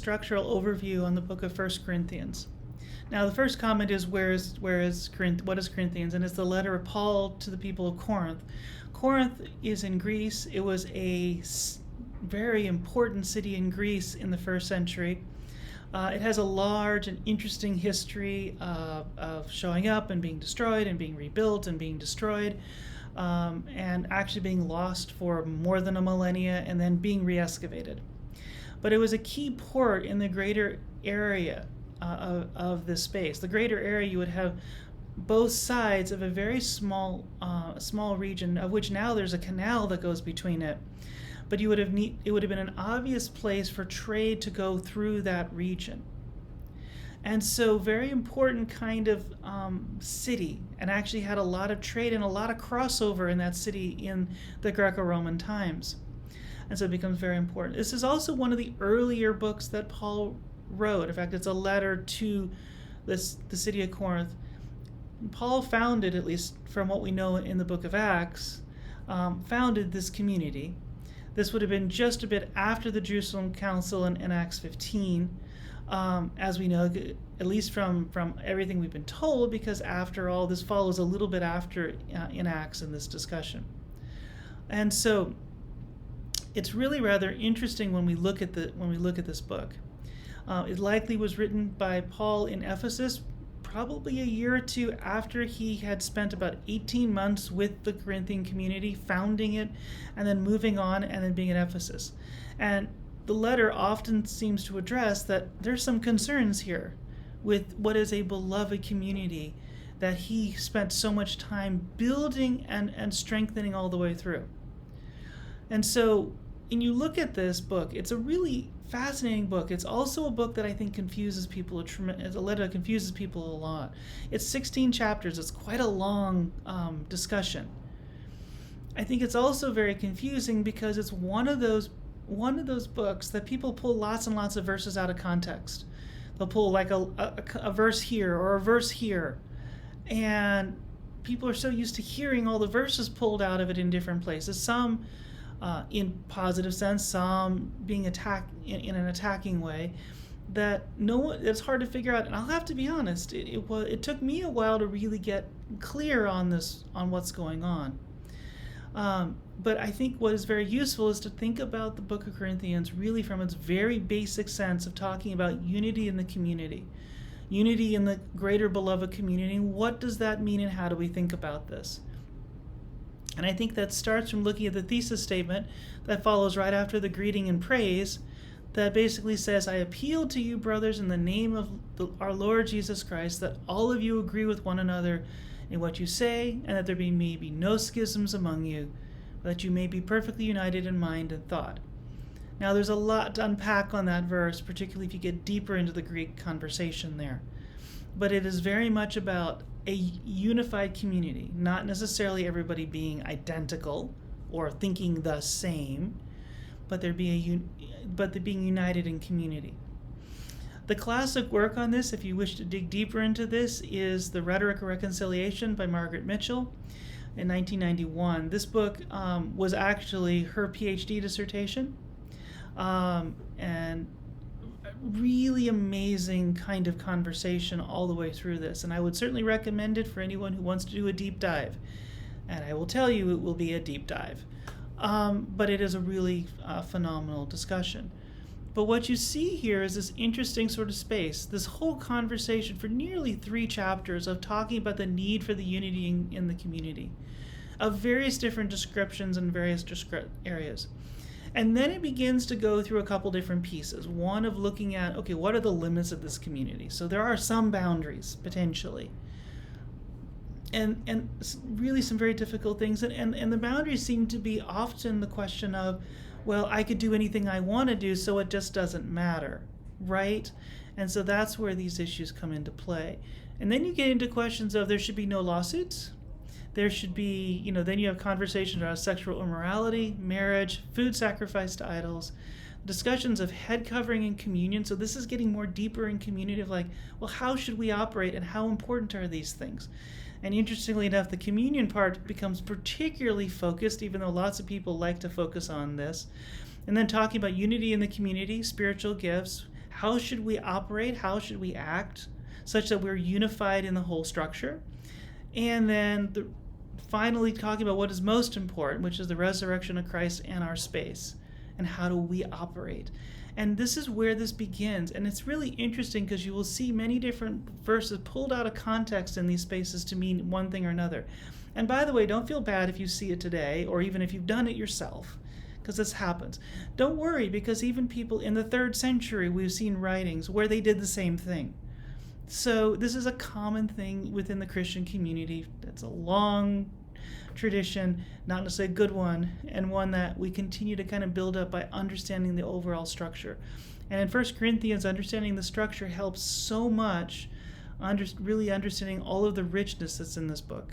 structural overview on the book of 1 Corinthians. Now, the first comment is what is Corinthians? And it's the letter of Paul to the people of Corinth. Corinth is in Greece. It was a very important city in Greece in the first century. It has a large and interesting history of showing up and being destroyed and being rebuilt and being destroyed, and actually being lost for more than a millennia and then being re-excavated. But it was a key port in the greater area of this space. The greater area, you would have both sides of a very small region, of which now there's a canal that goes between it. But it would have been an obvious place for trade to go through that region. And so very important kind of city, and actually had a lot of trade and a lot of crossover in that city in the Greco-Roman times. And so it becomes very important. This is also one of the earlier books that Paul wrote. In fact, it's a letter to the city of Corinth. Paul founded, at least from what we know in the book of Acts, founded this community. This would have been just a bit after the Jerusalem Council in Acts 15, as we know, at least from everything we've been told, because after all, this follows a little bit after in Acts in this discussion. And so it's really rather interesting when we look at this book. It likely was written by Paul in Ephesus, probably a year or two after he had spent about 18 months with the Corinthian community, founding it, and then moving on and then being in Ephesus. And the letter often seems to address that there's some concerns here with what is a beloved community that he spent so much time building and strengthening all the way through. And so when you look at this book, it's a really fascinating book. It's also a book that I think confuses people. It's a letter that confuses people a lot. It's 16 chapters. It's quite a long discussion. I think it's also very confusing because it's one of those books that people pull lots and lots of verses out of context. They'll pull like a verse here or a verse here, and people are so used to hearing all the verses pulled out of it in different places. Some in positive sense, some being attacked in an attacking way, that it's hard to figure out. And I'll have to be honest, it took me a while to really get clear on what's going on. But I think what is very useful is to think about the book of Corinthians really from its very basic sense of talking about unity in the community, unity in the greater beloved community. What does that mean, and how do we think about this? And I think that starts from looking at the thesis statement that follows right after the greeting and praise, that basically says, I appeal to you, brothers, in the name of our Lord Jesus Christ, that all of you agree with one another in what you say, and that there may be no schisms among you, but that you may be perfectly united in mind and thought. Now, there's a lot to unpack on that verse, particularly if you get deeper into the Greek conversation there. But it is very much about a unified community, not necessarily everybody being identical or thinking the same, but they're being united in community. The classic work on this, if you wish to dig deeper into this, is The Rhetoric of Reconciliation by Margaret Mitchell in 1991. This book was actually her PhD dissertation, and really amazing kind of conversation all the way through this. And I would certainly recommend it for anyone who wants to do a deep dive. And I will tell you it will be a deep dive. But it is a really phenomenal discussion. But what you see here is this interesting sort of space, this whole conversation for nearly 3 chapters of talking about the need for the unity in the community, of various different descriptions in various areas. And then it begins to go through a couple different pieces. One of looking at, okay, what are the limits of this community? So there are some boundaries, potentially. And really some very difficult things. And the boundaries seem to be often the question of, well, I could do anything I want to do, so it just doesn't matter, right? And so that's where these issues come into play. And then you get into questions of there should be no lawsuits. There should be, then you have conversations about sexual immorality, marriage, food sacrifice to idols, discussions of head covering and communion. So this is getting more deeper in community of like, well, how should we operate and how important are these things? And interestingly enough, the communion part becomes particularly focused, even though lots of people like to focus on this. And then talking about unity in the community, spiritual gifts, how should we operate, how should we act, such that we're unified in the whole structure. And then finally talking about what is most important, which is the resurrection of Christ and our space, and how do we operate. And this is where this begins. And it's really interesting because you will see many different verses pulled out of context in these spaces to mean one thing or another. And by the way, don't feel bad if you see it today, or even if you've done it yourself, because this happens. Don't worry, because even people in the 3rd century, we've seen writings where they did the same thing. So this is a common thing within the Christian community. It's a long tradition, not necessarily a good one, and one that we continue to kind of build up by understanding the overall structure. And in 1 Corinthians, understanding the structure helps so much, really understanding all of the richness that's in this book.